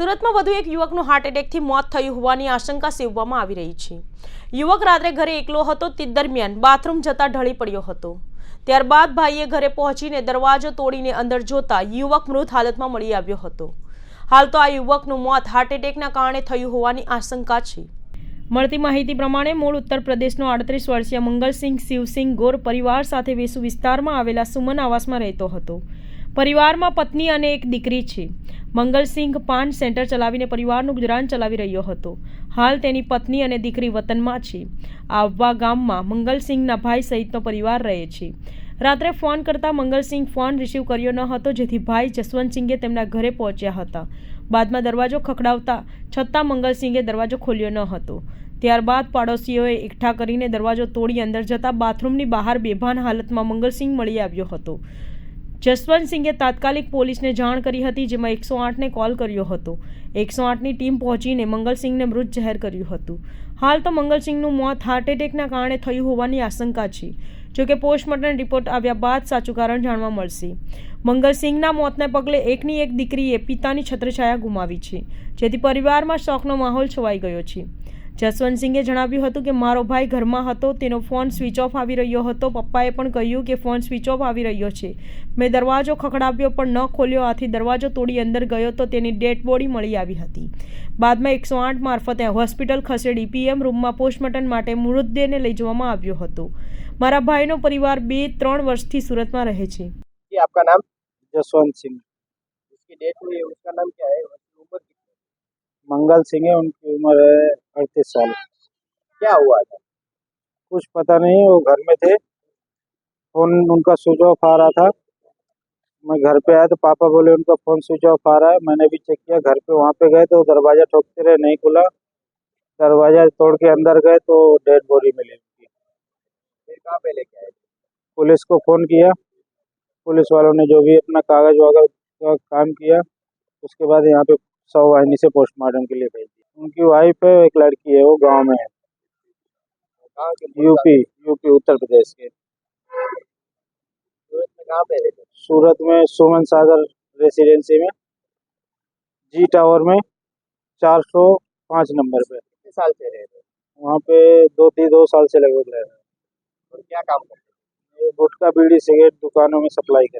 સુરતમાં વધુ એક યુવકનું હાર્ટ એટેકથી મોત થયું હોવાની આશંકા સેવવામાં આવી રહી છે। યુવક રાત્રે ઘરે એકલો હતો તે દરમિયાન બાથરૂમ જતા ઢળી પડ્યો હતો। ત્યારબાદ ભાઈએ ઘરે પહોંચીને દરવાજો તોડીને અંદર જોતા યુવક મૃત હાલતમાં મળી આવ્યો હતો। હાલ તો આ યુવકનું મોત હાર્ટ એટેકના કારણે થયું હોવાની આશંકા છે। મળતી માહિતી પ્રમાણે મૂળ ઉત્તર પ્રદેશનો 38 વર્ષીય મંગલસિંહ શિવસિંહ ગોર પરિવાર સાથે વેસુ વિસ્તારમાં આવેલા સુમન આવાસમાં રહેતો હતો। પરિવારમાં પત્ની અને એક દીકરી છે। મંગલસિંહ પાન સેન્ટર ચલાવીને પરિવારનું ગુજરાન ચલાવી રહ્યો હતો। હાલ તેની પત્ની અને દીકરી વતનમાં છે। આવવા ગામમાં મંગલસિંહના ભાઈ સહિતનો પરિવાર રહે છે। રાત્રે ફોન કરતા મંગલસિંહ ફોન રિસીવ કર્યો ન હતો, જેથી ભાઈ જસવંતસિંહે તેમના ઘરે પહોંચ્યા હતા। બાદમાં દરવાજો ખખડાવતા છતાં મંગલસિંહે દરવાજો ખોલ્યો ન હતો। ત્યારબાદ પાડોશીઓએ એકઠા કરીને દરવાજો તોડી અંદર જતા બાથરૂમની બહાર બેભાન હાલતમાં મંગલસિંહ મળી આવ્યો હતો। જસવંતસિંહે તાત્કાલિક પોલીસને જાણ કરી હતી, જેમાં 108ને કોલ કર્યો હતો। 108ની ટીમ પહોંચીને મંગલસિંહને મૃત જાહેર કર્યું હતું। હાલ તો મંગલસિંહનું મોત હાર્ટ એટેકના કારણે થયું હોવાની આશંકા છે। જોકે પોસ્ટમોર્ટમ રિપોર્ટ આવ્યા બાદ સાચું કારણ જાણવા મળશે। મંગલસિંહના મોતને પગલે એકની એક દીકરીએ પિતાની છત્રછાયા ગુમાવી છે, જેથી પરિવારમાં શોકનો માહોલ છવાઈ ગયો છે। જસવંતસિંહે જણાવ્યું હતું કે મારો ભાઈ ઘરમાં હતો, તેનો ફોન સ્વિચ ઓફ આવી રહ્યો હતો। પપ્પાએ પણ કહ્યું કે ફોન સ્વિચ ઓફ આવી રહ્યો છે। મેં દરવાજો ખખડાવ્યો પણ ન ખોલ્યો, આથી દરવાજો તોડી અંદર ગયો તો તેની ડેડ બોડી મળી આવી હતી। બાદમાં 108 મારફતે હોસ્પિટલ ખસેડી પીએમ રૂમમાં પોસ્ટમોર્ટમ માટે મૃતદેહને લઈ જવામાં આવ્યો હતો। મારા ભાઈનો પરિવાર 2-3 વર્ષથી સુરતમાં રહે છે। आपका नाम? जसवंत सिंह। उसकी डेथ हुई है, उसका नाम क्या है? उसकी उम्र कितनी है? मंगल सिंह है, उनकी उम्र है 38 साल। क्या हुआ था? कुछ पता नहीं, वो घर में थे, फोन उनका स्विच ऑफ आ रहा था। मैं घर पे आया तो पापा बोले उनका फोन स्विच ऑफ आ रहा है। मैंने भी चेक किया, घर पे वहाँ पे गए तो दरवाजा ठोकते रहे, नहीं खुला। दरवाजा तोड़ के अंदर गए तो डेड बॉडी मिली उनकी। फिर कहाँ पे लेके आए? पुलिस को फोन किया, पुलिस वालों ने जो भी अपना कागज वगैरह का काम किया, उसके बाद यहाँ पे 100 वाहिनी से पोस्टमार्टम के लिए भेज दिया। उनकी वाइफ है, एक लड़की है, वो गांव में है। यूपी उत्तर प्रदेश के। सूरत में कहाँ पे रहते? सूरत में सुमन सागर रेसिडेंसी में, जी टावर में 405 नंबर पे। कितने साल से रह रहे? वहाँ पे 2 साल से लगभग रह रहे हैं। और क्या काम करते हैं? गुटखा बीड़ी सिगरेट दुकानों में सप्लाई करते हैं।